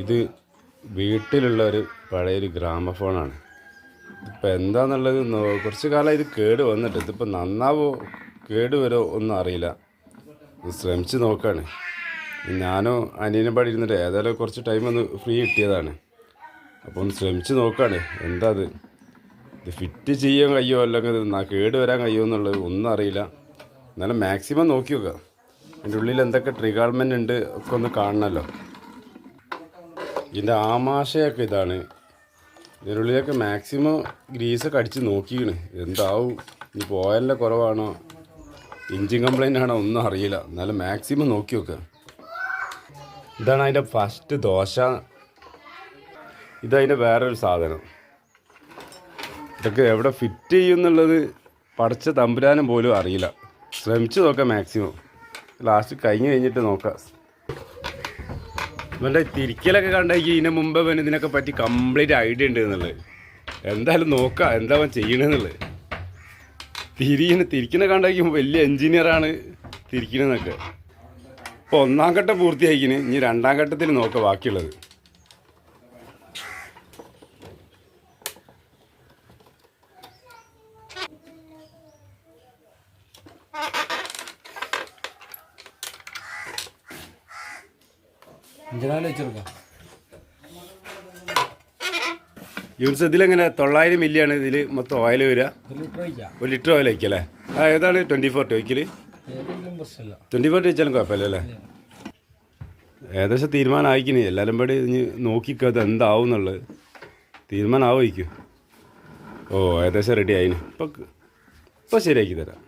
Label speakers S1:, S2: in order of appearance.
S1: ഇത് വീട്ടിലുള്ള ഒരു പഴയൊരു ഗ്രാമഫോണാണ്. ഇപ്പം എന്താണെന്നുള്ളത് കുറച്ച് കാലം ഇത് കേട് വന്നിട്ട്, ഇതിപ്പോൾ നന്നാവോ കേട് വരുമോ ഒന്നും അറിയില്ല. ശ്രമിച്ച് നോക്കുകയാണ്. ഞാനോ അനിയനും പാടി ഇരുന്നിട്ട് ഏതായാലും കുറച്ച് ടൈം ഒന്ന് ഫ്രീ കിട്ടിയതാണ്. അപ്പോൾ ഒന്ന് ശ്രമിച്ച് നോക്കുകയാണ്. എന്താ ഇത് ഫിറ്റ് ചെയ്യാൻ കഴിയുമോ അല്ലെങ്കിൽ കേട് വരാൻ കഴിയുമോ എന്നുള്ളത് ഒന്നും അറിയില്ല. എന്നാലും മാക്സിമം നോക്കി നോക്കുക. അതിൻ്റെ ഉള്ളിൽ എന്തൊക്കെ ട്രിഗർമെൻ്റ് ഉണ്ട് ഒക്കെ ഒന്ന് കാണണമല്ലോ. ഇതിൻ്റെ ആമാശയൊക്കെ ഇതാണ്. ഇതിനുള്ളിലൊക്കെ മാക്സിമം ഗ്രീസൊക്കെ അടിച്ച് നോക്കിയാണ്. എന്താവും, ഇനി ഓയിലിൻ്റെ കുറവാണോ എഞ്ചിൻ കംപ്ലൈൻ്റ് ആണോ ഒന്നും അറിയില്ല. എന്നാലും മാക്സിമം നോക്കി നോക്കുക. ഇതാണ് അതിൻ്റെ ഫസ്റ്റ് ദോശ. ഇതതിൻ്റെ വേറൊരു സാധനം. ഇതൊക്കെ എവിടെ ഫിറ്റ് ചെയ്യുമെന്നുള്ളത് പടച്ച തമ്പുരാനും പോലും അറിയില്ല. ശ്രമിച്ച് നോക്കാം മാക്സിമം. ലാസ്റ്റ് കഴിഞ്ഞിട്ട് നോക്കാം. ഇവൻ്റെ തിരിക്കലൊക്കെ കണ്ടെങ്കിൽ ഇതിന് മുമ്പ് അവന് ഇതിനൊക്കെ പറ്റി കംപ്ലീറ്റ് ഐഡിയ ഉണ്ട് എന്നുള്ളത്. എന്തായാലും നോക്കാം എന്താ അവൻ ചെയ്യണമെന്നുള്ളത്. തിരിക്കുന്ന കണ്ടെങ്കിൽ വലിയ എൻജിനീയറാണ് തിരിക്കണമെന്നൊക്കെ. ഇപ്പോൾ 1-ാം ഘട്ടം പൂർത്തിയാക്കിന്. ഇനി 2-ാം ഘട്ടത്തിൽ നോക്കാം ബാക്കിയുള്ളത്. യൂണിസ് ഇതിലെങ്ങനെ 900 മില്ലിയാണ് ഇതിൽ മൊത്തം ഓയിൽ വരിക. 1 ലിറ്റർ ഓയിൽ വയ്ക്കല്ലേ? ഏതാണ് 24 വയ്ക്കൽ? 24 വെച്ചാലും കുഴപ്പമില്ല അല്ലേ? ഏകദേശം തീരുമാനം ആയിക്കിനി. എല്ലാവരും പടി ഇനി നോക്കിക്കത് എന്താവും എന്നുള്ളത് തീരുമാനം ആവുമായിരിക്കും. ഓ ഏകദേശം റെഡി ആയിന്. ഇപ്പോൾ ശരിയാക്കി തരാം.